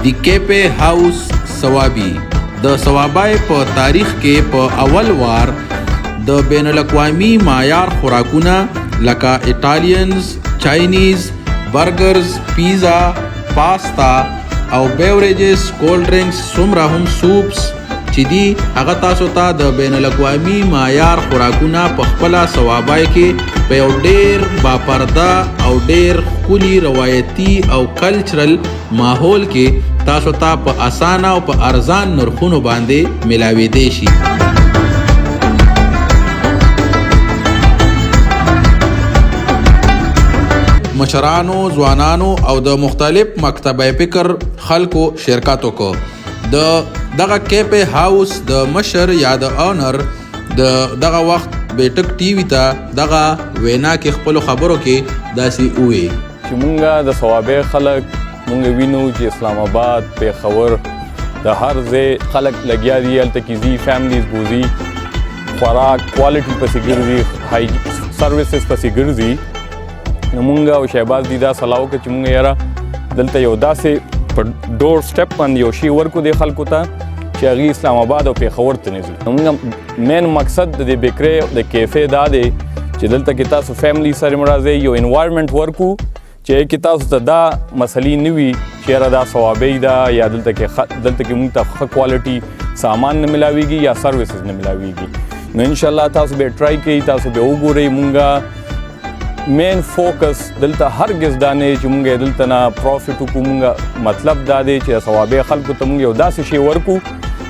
دی کیپے هاوس ثوابي د ثوابای په تاریخ کې په اول وار د بین الاقوامی معیار خوراکونه لکه ایټالینز، چاینیز، برګرز، پیزا، پاستا او بیوریجز، کولډ ډرینکس، څومره هم سوپس چې دي هغه تاسو ته د بین الاقوامی معیار خوراکونه په خپله ثوابای کې په یو ډیر باپرده او ډیر ښکلي روایتي او کلچرل ماحول کې تاسو ته په اسانه او په ارزان نرخونو باندې ملاویدی شي. مشرانو، ځوانانو او د مختلف مکتبه فکر خلکو شرکت وکړو. دغه کیپے هاوس د مشر یا د اونر دغه وخت بیټک ټي وي ته دغه وینا کې خپلو خبرو کې داسې وویل چې مونږ د ثوابې خلک مونږ وینو چې اسلام آباد، پیښور د هر ځای خلک لګیا دي، هلته کې ځي، فیملیز بوځي، خوراک کوالټي پسې ګرځي، هائی سروسز پسې ګرځي. نو مونږ او شهباز دي دا صلاح وکړه چې مونږ یاره دلته یو داسې په ډور سټپ باندې یو شي ورکو دې خلکو ته چې هغې اسلام آباد او پیښور ته نه ځي. نو مونږ مین مقصد د دې بیکرۍ د کیفې دا دی چې دلته کې تاسو فیملی سره راځئ، یو انوایرمنټ ورکو چې کې تاسو ته دا مسلې نه وي چې یاره دا ثوابۍ ده یا دلته کې مونږ ته ښه کوالټي سامان نه ملاویږي یا سروسز نه ملاویږي. نو انشاءالله تاسو به ټرای کوئ، تاسو به وګورئ. مونږ مین فوکس دلته هرګز دا نه چې مونږ دلته نه پروفټ وکړو. مونږ مطلب دا دی چې ثوابۍ خلکو ته مونږ یو داسې شی ورکو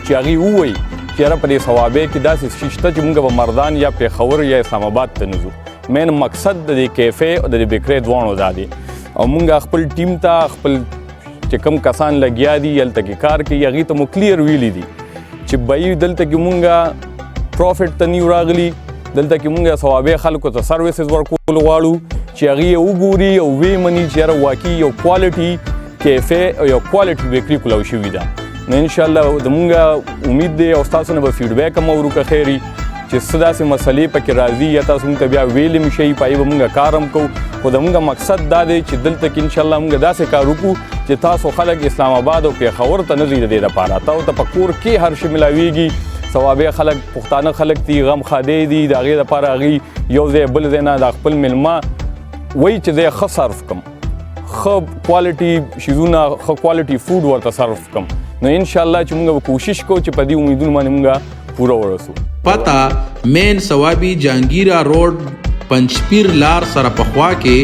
چې هغې ووایي چې یاره په دې ثوابۍ کې داسې شي شته چې مونږ به مردان یا پیښور یا اسلام آباد ته نه ځو. مین مقصد د دې کیفې او د دې بیکرۍ دواړو دا دی. او مونږ خپل ټیم ته خپل چې کوم کسان لګیا دي هلته کې کار کوي هغې ته مو کلیر ویلي دي چې بهی دلته کې مونږ پروفټ ته نه یو راغلي، دلته کې مونږ ثوابۍ خلکو ته سروسز ورکول غواړو چې هغې یې وګوري او ویې مني چې یاره واقعي یو کوالټي کیفې او یو کوالټي بیکري کولو شوي ده. نو انشاءالله د مونږ امید دی او ستاسو نه به فیډبیک هم اورو که خیر وي چې څه داسې مسلې پکې راځي یا تاسو مونږ ته بیا ویلې هم شئ، په هغې به مونږ کار هم کوو. خو د مونږ مقصد دا دی چې دلته کې انشاءالله مونږ داسې کار وکړو چې تاسو خلک اسلام آباد او پیښور ته نه ځئ د دې دپاره. تاسو ته په کور کې هر شی ملاویږي. ثوابۍ خلک پښتانه خلک دي، غم خادی دي، د هغې دپاره هغې یو ځای بل ځای نه د خپل میلمه وایي چې زه یې ښه سرف کړم، ښه کوالټي شیزونه، ښه کوالټي فوډ ورته سرف کړم. نو انشاءالله چې مونږ به کوشش کوو چې په دې امیدونو باندې مونږ پوره ورسو. پته مین ثوابي جهانګیره روډ پنجپیر لار سره پخوا کې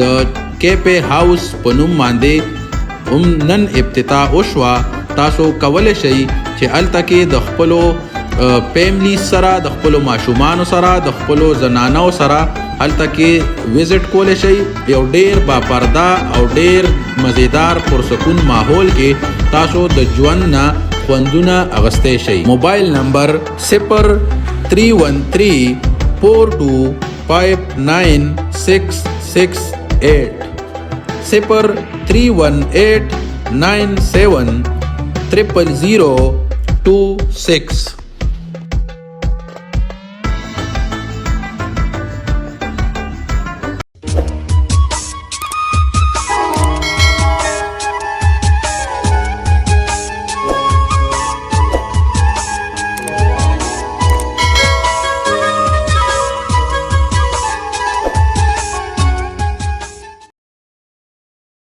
د کیپے هاوس په نوم باندې هم نن افتتاح وشوه. تاسو کولی شئ چې هلته کې د خپلو فیملی سره، د خپلو ماشومانو سره، د خپلو زنانو سره هلته کې وزټ کولی شئ. یو ډیر باپرده او ډیر مزیدار پرسکون ماحول کې تاسو د ژوند نه خوندونه اغستی شئ. موبایل نمبر 0314259668 0318970026.